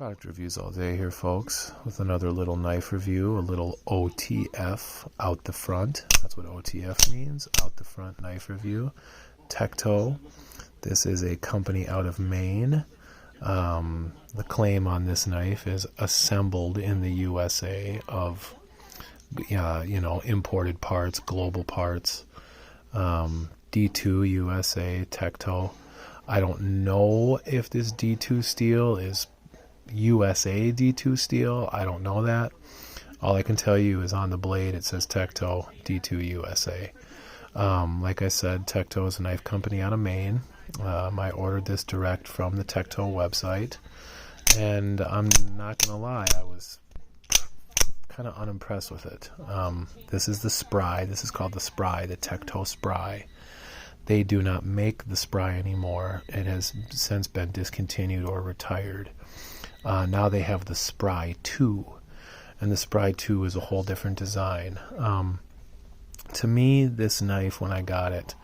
Product reviews all day here, folks, with another little knife review, a little OTF, out the front. That's what OTF means, out the front knife review. Tekto. This is a company out of Maine. The claim on this knife is assembled in the USA of, imported parts, global parts. D2 USA, Tekto. I don't know if this D2 steel is USA D2 steel. I don't know that. All I can tell you is on the blade it says Tekto D2 USA. Like I said, Tekto is a knife company out of Maine. I ordered this direct from the Tekto website, and I'm not gonna lie, I was kind of unimpressed with it. This is the Spry. This is called the Spry, the Tekto Spry. They do not make the Spry anymore. It has since been discontinued or retired. Now they have the Spry 2, and the Spry 2 is a whole different design. To me, this knife, when I got it,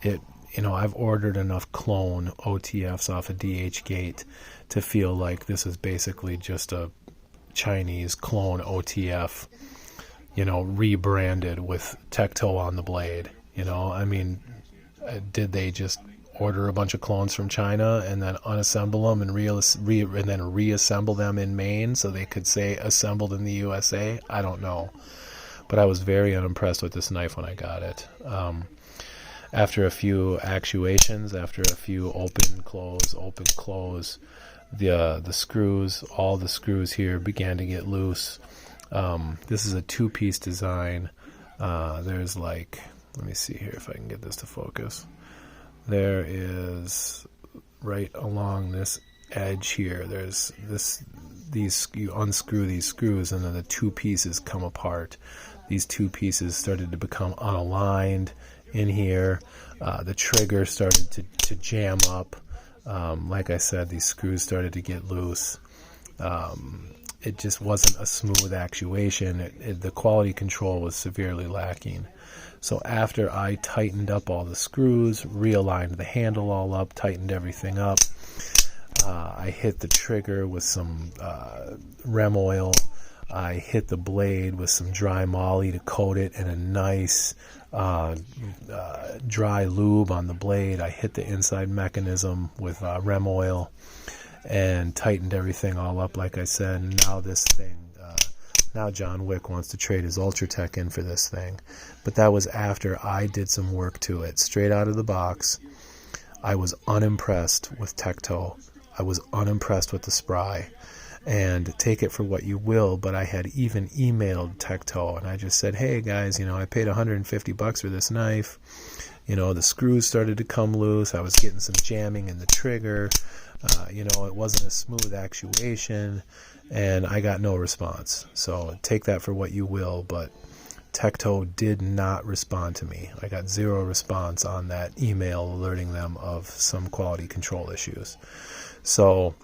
I've ordered enough clone OTFs off of DH-Gate to feel like this is basically just a Chinese clone OTF, rebranded with Tekto on the blade. Did they just order a bunch of clones from China and then unassemble them and then reassemble them in Maine so they could say assembled in the USA? I don't know. But I was very unimpressed with this knife when I got it. After a few actuations, after a few open, close, the screws, all the screws here began to get loose. This is a two-piece design. There's let me see here if I can get this to focus. There is, right along this edge here, there's you unscrew these screws and then the two pieces come apart. These two pieces started to become unaligned in here. The trigger started to jam up. Like I said, these screws started to get loose. It just wasn't a smooth actuation. The quality control was severely lacking. So after I tightened up all the screws, realigned the handle all up, tightened everything up, I hit the trigger with some Rem oil. I hit the blade with some dry moly to coat it in a nice dry lube on the blade. I hit the inside mechanism with Rem oil and tightened everything all up, like I said. Now this thing, now John Wick wants to trade his Ultratech in for this thing. But that was after I did some work to it. Straight out of the box, I was unimpressed with Tekto. I was unimpressed with the Spry. And take it for what you will, but I had even emailed Tekto, and I just said, hey guys, I paid $150 for this knife. The screws started to come loose. I was getting some jamming in the trigger. It wasn't a smooth actuation, and I got no response. So take that for what you will, but Tekto did not respond to me. I got zero response on that email alerting them of some quality control issues. So,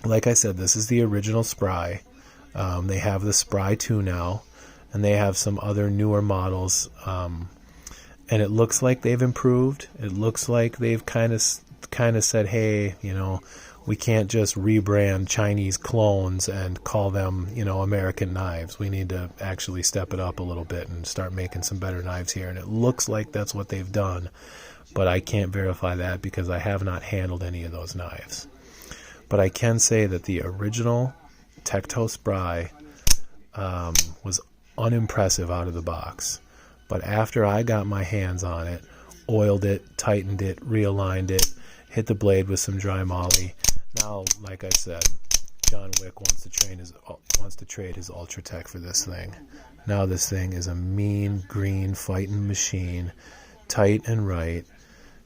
like I said, this is the original Spry. They have the Spry 2 now, and they have some other newer models. And it looks like they've improved. It looks like they've kind of said, hey, we can't just rebrand Chinese clones and call them, American knives. We need to actually step it up a little bit and start making some better knives here. And it looks like that's what they've done, but I can't verify that because I have not handled any of those knives. But I can say that the original Tekto Spry was unimpressive out of the box. But after I got my hands on it, oiled it, tightened it, realigned it, hit the blade with some dry moly, now, like I said, John Wick wants to trade his Ultratech for this thing. Now this thing is a mean, green fighting machine, tight and right.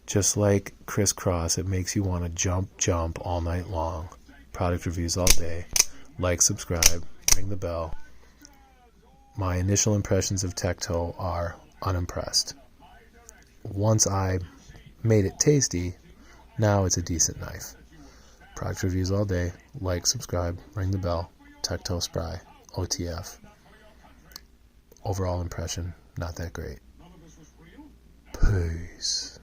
Just like Crisscross, it makes you want to jump all night long. Product reviews all day. Like, subscribe, ring the bell. My initial impressions of Tekto are unimpressed. Once I made it tasty, now it's a decent knife. Product reviews all day. Like, subscribe, ring the bell. Tekto Spry OTF. Overall impression, not that great. Peace.